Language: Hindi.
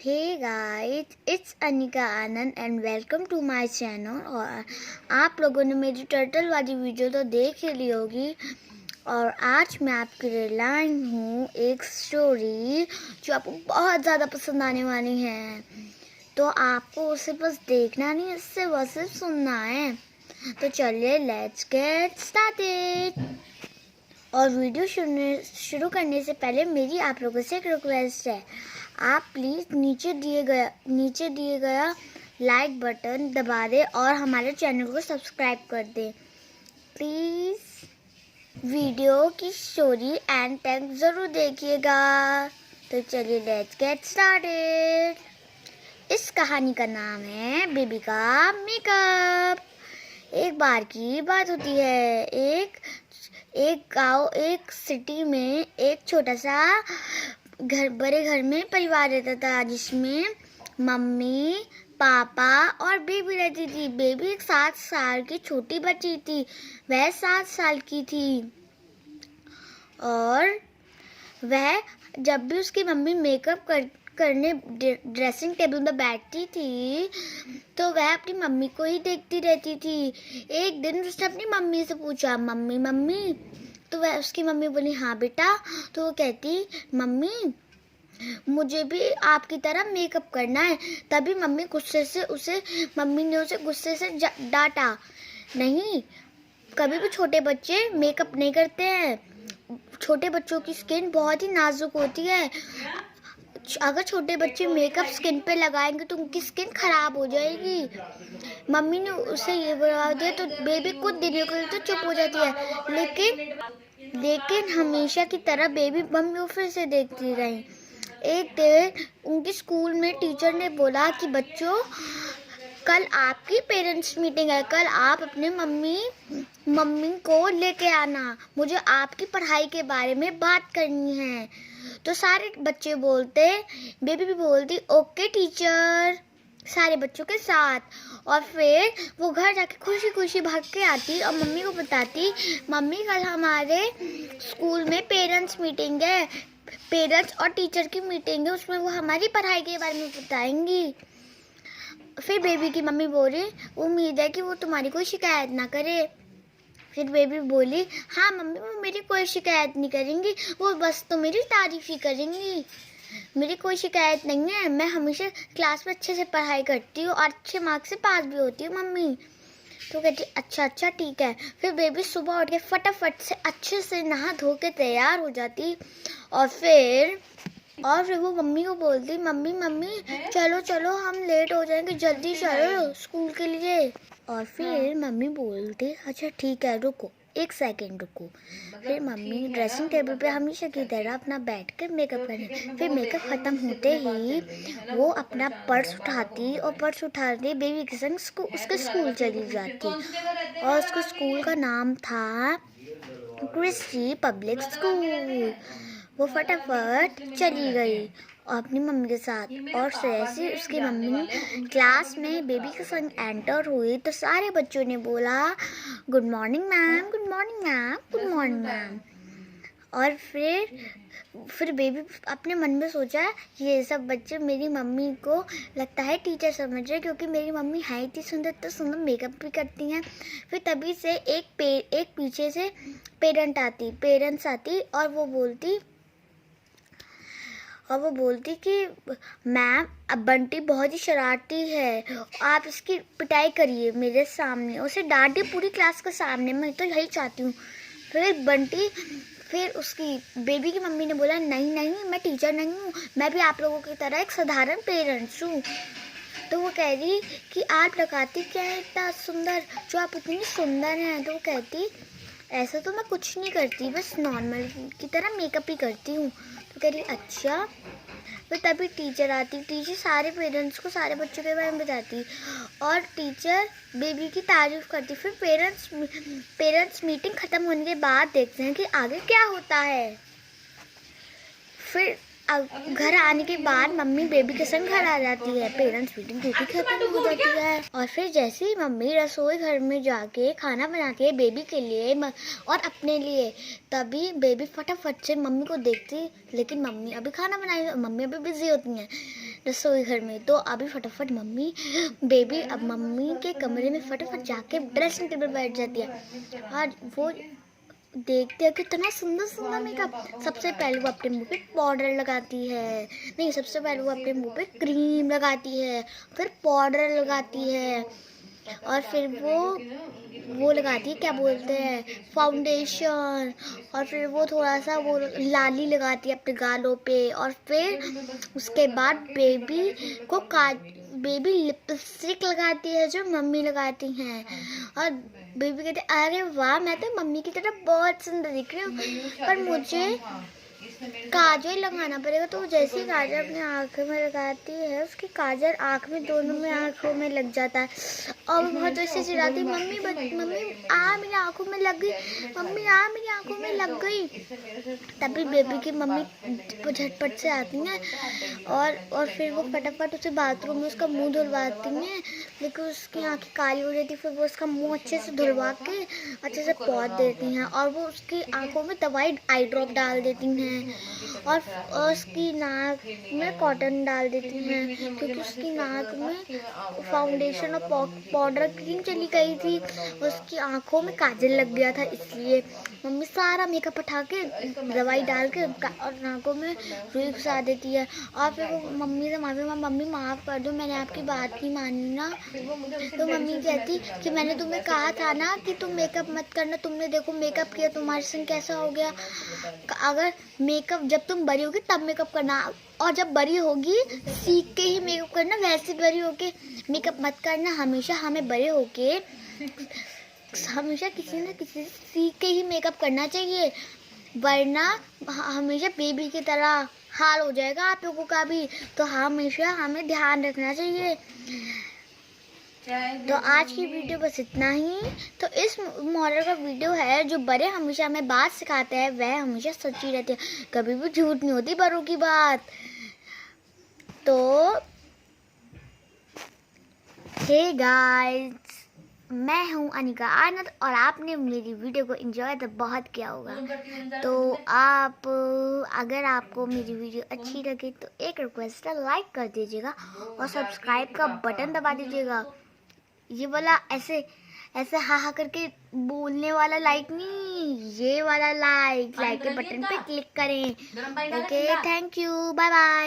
Hey guys, it's Anika Anand and welcome to my channel. और आप लोगों ने मेरी टर्टल वाली वीडियो तो देख ही ली होगी। और आज मैं आपके लिए लाई हूँ एक स्टोरी जो आपको बहुत ज़्यादा पसंद आने वाली है। तो आपको उसे बस देखना नहीं, इससे बस सिर्फ सुनना है। तो चलिए लेट्स गेट स्टार्टेड। और वीडियो शुरू करने से पहले मेरी आप लोगों से एक रिक्वेस्ट है, आप प्लीज़ नीचे दिए गया लाइक बटन दबा दें और हमारे चैनल को सब्सक्राइब कर दें प्लीज़। वीडियो की स्टोरी एंड तक ज़रूर देखिएगा। तो चलिए लेट्स गेट स्टार्टेड। इस कहानी का नाम है बेबी का मेकअप। एक बार की बात होती है, एक सिटी में एक छोटा सा बड़े घर में परिवार रहता था, जिसमें मम्मी पापा और बेबी रहती थी। बेबी एक 7 साल की छोटी बच्ची थी। वह 7 साल की थी और वह जब भी उसकी मम्मी मेकअप करने ड्रेसिंग टेबल में बैठती थी तो वह अपनी मम्मी को ही देखती रहती थी। एक दिन उसने अपनी मम्मी से पूछा, मम्मी, तो वह उसकी मम्मी बोली हाँ बेटा। तो वो कहती, मम्मी मुझे भी आपकी तरह मेकअप करना है। तभी मम्मी ने उसे गुस्से से डांटा, नहीं, कभी भी छोटे बच्चे मेकअप नहीं करते हैं। छोटे बच्चों की स्किन बहुत ही नाजुक होती है। अगर छोटे बच्चे मेकअप स्किन पे लगाएंगे तो उनकी स्किन खराब हो जाएगी। मम्मी ने उसे ये बता दिया तो बेबी कुछ दिनों के लिए तो चुप हो जाती है, लेकिन हमेशा की तरह बेबी मम्मी को फिर से देखती रही। एक दिन उनके स्कूल में टीचर ने बोला कि बच्चों, कल आपकी पेरेंट्स मीटिंग है, कल आप अपने मम्मी को लेके आना, मुझे आपकी पढ़ाई के बारे में बात करनी है। तो सारे बच्चे बोलते, बेबी भी बोलती ओके टीचर, सारे बच्चों के साथ। और फिर वो घर जाके खुशी खुशी भाग के आती और मम्मी को बताती, मम्मी कल हमारे स्कूल में पेरेंट्स मीटिंग है, पेरेंट्स और टीचर की मीटिंग है, उसमें वो हमारी पढ़ाई के बारे में बताएंगी। फिर बेबी की मम्मी बोली, उम्मीद है कि वो तुम्हारी कोई शिकायत ना करे। फिर बेबी बोली, हाँ मम्मी, वो मेरी कोई शिकायत नहीं करेंगी, वो बस तो मेरी तारीफ ही करेंगी। मेरी कोई शिकायत नहीं है, मैं हमेशा क्लास में अच्छे से पढ़ाई करती हूँ और अच्छे मार्क्स से पास भी होती हूँ मम्मी। तो कहती अच्छा ठीक है। फिर बेबी सुबह उठ के फटाफट से अच्छे से नहा धो के तैयार हो जाती और फिर वो मम्मी को बोलती, मम्मी चलो हम लेट हो जाएंगे, जल्दी चलो स्कूल के लिए। और फिर मम्मी बोलती, अच्छा ठीक है, रुको 1 सेकेंड रुको। फिर मम्मी ड्रेसिंग टेबल पे हमेशा की तरह अपना बैठ कर मेकअप करने। फिर मेकअप ख़त्म होते ही वो अपना पर्स उठाती और पर्स उठाते बेबी के संग उसके स्कूल चली जाती। और उसके स्कूल का नाम था क्रिस्टी पब्लिक स्कूल। वो फटाफट चली गई और अपनी मम्मी के साथ। और जैसे उसकी मम्मी क्लास में बेबी के संग एंटर हुई तो सारे बच्चों ने बोला, good morning ma'am, good morning ma'am, good morning ma'am. और फिर बेबी अपने मन में सोचा, ये सब बच्चे मेरी मम्मी को लगता है टीचर समझ रहे, क्योंकि मेरी मम्मी है इतनी सुंदर, तो सुंदर मेकअप भी करती हैं। फिर तभी से एक पीछे से पेरेंट्स आती और वो बोलती कि मैम, अब बंटी बहुत ही शरारती है, आप इसकी पिटाई करिए मेरे सामने, उसे डांटिए पूरी क्लास के सामने, मैं तो यही चाहती हूँ। फिर उसकी बेबी की मम्मी ने बोला, नहीं, मैं टीचर नहीं हूँ, मैं भी आप लोगों की तरह एक साधारण पेरेंट्स हूँ। तो वो कह रही कि आप लगाती क्या है इतना सुंदर, जो आप इतनी सुंदर हैं। तो वो कहती, ऐसा तो मैं कुछ नहीं करती, बस नॉर्मल की तरह मेकअप ही करती हूँ। तो कह रही अच्छा। फिर तभी टीचर आती, टीचर सारे पेरेंट्स को सारे बच्चों के बारे में बताती और टीचर बेबी की तारीफ करती। फिर पेरेंट्स मीटिंग ख़त्म होने के बाद देखते हैं कि आगे क्या होता है। फिर घर आने के बाद मम्मी बेबी के संग घर आ जाती है, पेरेंट्स मीटिंग भी खत्म हो जाती है। और फिर जैसे ही मम्मी रसोई घर में जाके खाना बनाती है बेबी के लिए और अपने लिए, तभी बेबी फटाफट से मम्मी को देखती, लेकिन मम्मी अभी खाना बनाई, मम्मी अभी बिजी होती हैं। रसोई घर में। तो अभी फटाफट मम्मी बेबी अब मम्मी के कमरे में फटाफट जाके ड्रेसिंग टेबल बैठ जाती है और वो देखते हैं कितना सुंदर सुंदर मेकअप। सबसे पहले वो अपने मुंह पे पाउडर लगाती है, नहीं सबसे पहले वो अपने मुंह पे क्रीम लगाती है, फिर पाउडर लगाती है और फिर वो लगाती है क्या बोलते हैं फाउंडेशन, और फिर वो थोड़ा सा वो लाली लगाती है अपने गालों पे, और फिर उसके बाद बेबी लिपस्टिक लगाती है जो मम्मी लगाती हैं। और बेबी कहते अरे वाह मैं तो मम्मी की तरह बहुत सुंदर दिख रही हूँ, पर मुझे काजल लगाना पड़ेगा। तो जैसे ही काजल अपनी आँखों में लगाती है उसकी काजल आँख में दोनों में आँखों में लग जाता है और बहुत ऐसे चिल्लाती मम्मी मम्मी आ मेरी आँखों में लग गई, मम्मी आ मेरी आँखों में लग गई। तभी बेबी की मम्मी झटपट से आती हैं और फिर वो फटाफट उसे बाथरूम में उसका मुंह धुलवाती हैं, लेकिन उसकी आँखें काली हो जाती। फिर वो उसका मुंह अच्छे से धुलवा के अच्छे से पोंछ देती हैं और वो उसकी आँखों में दवाई आई ड्रॉप डाल देती हैं और उसकी नाक में कॉटन डाल देती हैं, क्योंकि उसकी नाक में फाउंडेशन और पाउडर क्रीम चली गई थी, उसकी आंखों में काजल लग गया था, इसलिए मम्मी सारा मेकअप उठा के दवाई डाल के और नाकों में रुई घुसा देती है। और फिर वो मम्मी से मम्मी माफ़ कर दो मैंने आपकी बात नहीं मानी ना। तो मम्मी कहती कि मैंने तुम्हें कहा था ना कि तुम मेकअप मत करना, तुमने देखो मेकअप किया तुम्हारे संग कैसा हो गया। अगर मेकअप जब तुम बड़ी होगी तब मेकअप करना, और जब बड़ी होगी सीख के ही मेकअप करना, वैसे बड़ी होके मेकअप मत करना। हमेशा हमें बड़े होके हमेशा किसी न किसी से सीख के ही मेकअप करना चाहिए, वरना हमेशा बेबी की तरह हाल हो जाएगा आप लोगों का भी। तो हमेशा हमें ध्यान रखना चाहिए। तो आज की वीडियो बस इतना ही। तो इस मॉरल का वीडियो है जो बड़े हमेशा हमें बात सिखाते हैं वह हमेशा सच्ची रहती है, कभी भी झूठ नहीं होती बड़ों की बात। तो हे गाइस, मैं हूँ अनिका आनंद और आपने मेरी वीडियो को एंजॉय तो बहुत किया होगा। तो आप अगर आपको मेरी वीडियो अच्छी लगे तो एक रिक्वेस्ट है, लाइक कर दीजिएगा और सब्सक्राइब का बटन दबा दीजिएगा। ये वाला ऐसे हा करके बोलने वाला लाइक नहीं, ये वाला लाइक के बटन पे क्लिक करें। Okay, thank you, bye bye.